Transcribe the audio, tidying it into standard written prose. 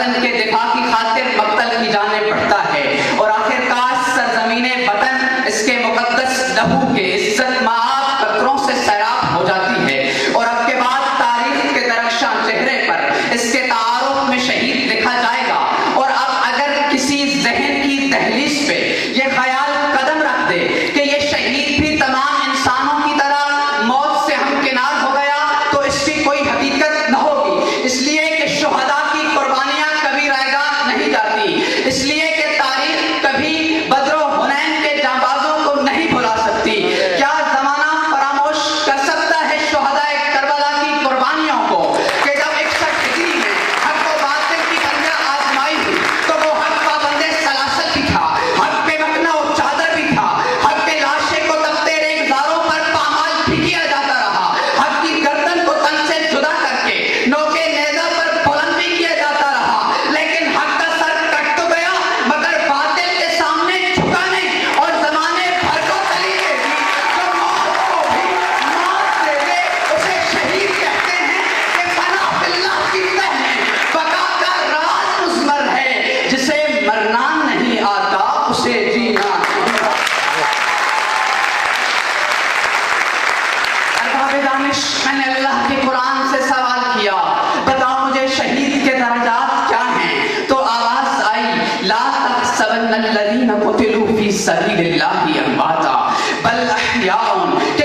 वतन के दिफा की खातिर मक्तल की जाने पड़ता है और आखिरकार सरजमीने वतन इसके मुकद्दस लहू के इज्जत माआब कतरों से सैराब हो जाती है और अब के बाद तारीख के दरख्शां चेहरे पर इसके तारुफ में शहीद लिखा जाएगा। और अब अगर किसी जहन की दहलीज पे ये ख्याल कदम रख दे कि ये शहीद भी तमाम इंसानों की तरह मौत से हमकिनार हो गया तो इसकी कोई हकीकत न होगी। इसलिए कि शुहदा की कुर्बानियां कभी रैगा नहीं जाती, इसलिए कि तारीख कभी बद्र हुनैन के जांबाजों को नहीं भुला सकती। क्या जमाना फरामोश कर सकता है शुहदाए करबला की कुर्बानियों को कि जब 61 हिजरी में हक व बातिल की बंजा आजमाई हुई तो वो हक पाबंदे सलासल भी था, हक पे मकना और चादर भी था, हक के लाशे को तख्ते रेगजारों पर पामाल भी किया जाता रहा, हक की गर्दन को तन से जुदा करके नोके नेजा पर बुलंद भी किया जाता रहा, लेकिन हक का सर कट तो गया मगर बातिल के सामने झुका नहीं और जमाने भर को तली दे दी। जो मौत को भी मौत दे दे उसे शहीद कहते हैं कि फना बिल्लाह की तह बका का राज मुज़मर है, जिसे मरना नहीं आता उसे जीना नहीं आता। अरबाब दानिश, मैंने अल्लाह के कुरान से सवाल किया, बताओ मुझे शहीद के दर्जात क्या हैं? तो आवाज आई, ला तहसबन्नल्लज़ीना क़ुतिलू फ़ी सबीलिल्लाहि अमवाता बल अहयाउन, कि